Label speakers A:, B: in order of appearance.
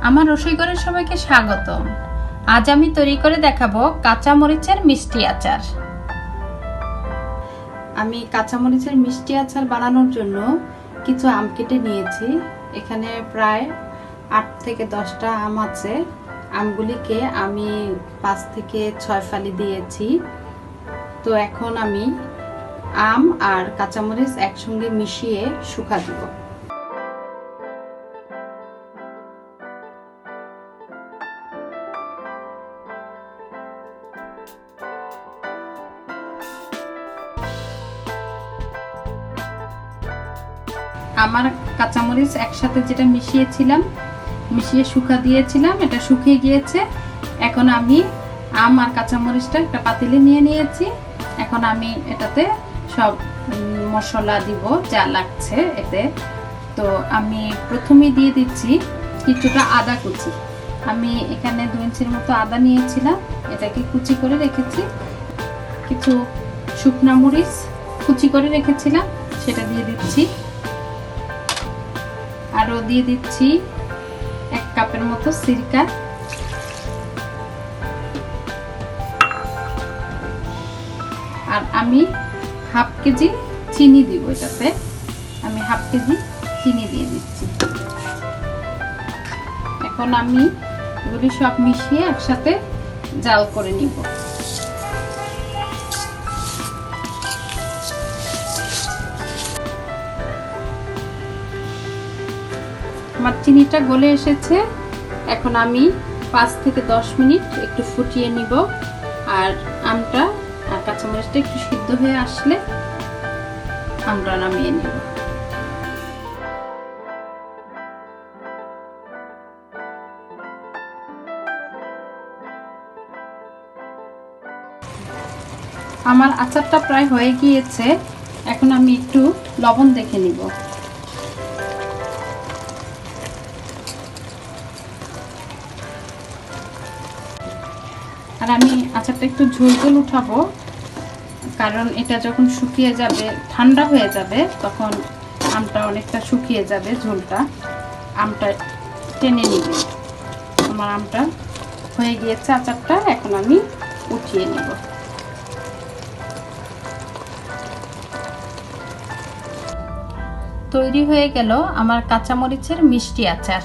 A: আমার রসইঘরের সবাইকে স্বাগতম। আজ আমি তৈরি করে দেখাবো কাঁচা মরিচের মিষ্টি আচার। আমি কাঁচা মরিচের মিষ্টি আচার বানানোর জন্য কিছু আম কেটে নিয়েছি। এখানে প্রায় 8 থেকে 10টা আম আছে। আমগুলিকে আমি 5 থেকে 6 ফালি দিয়েছি। তো এখন আমি আম আর কাঁচামরিচ একসঙ্গে মিশিয়ে শুকা দেব। আমার কাঁচামরিচ একসাথে যেটা মিশিয়ে শুকা দিয়েছিলাম, এটা শুকিয়ে গিয়েছে। এখন আমি আম আর কাঁচামরিচটা একটা পাতিলে নিয়ে নিয়েছি। এখন আমি এটাতে সব মশলা দিব যা লাগছে এতে। তো আমি প্রথমেই দিয়ে দিচ্ছি কিছুটা আদা কুচি। আমি এখানে 2 ইঞ্চির মতো আদা নিয়েছিলাম, এটাকে কুচি করে রেখেছি। কিছু শুকনা মরিচ কুচি করে রেখেছিলাম, সেটা দিয়ে দিচ্ছি। আরো দিয়ে দিচ্ছি 1 কাপের মতো সিরকা। আর আমি হাফ কেজি চিনি দিব এটাতে। আমি হাফ কেজি চিনি দিয়ে দিচ্ছি। এখন আমি এগুলি সব মিশিয়ে একসাথে জাল করে নিব। আমার চিনিটা গলে এসেছে। এখন আমি 5 থেকে 10 মিনিট একটু ফুটিয়ে নিব। আর আমটা আর কাঁচামরিচটা একটু সিদ্ধ হয়ে আসলে আমরা নামিয়ে নিব। আমার আচারটা প্রায় হয়ে গিয়েছে। এখন আমি একটু লবণ দেখে নিব। আর আমি আচারটা একটু ঝোল ঝোল উঠাবো, কারণ এটা যখন শুকিয়ে যাবে, ঠান্ডা হয়ে যাবে, তখন আমটা অনেকটা শুকিয়ে যাবে, ঝোলটা আমটা টেনে নিবে। আমার আমটা হয়ে গিয়েছে আচারটা। এখন আমি উঠিয়ে নেব। তৈরি হয়ে গেল আমার কাঁচামরিচের মিষ্টি আচার।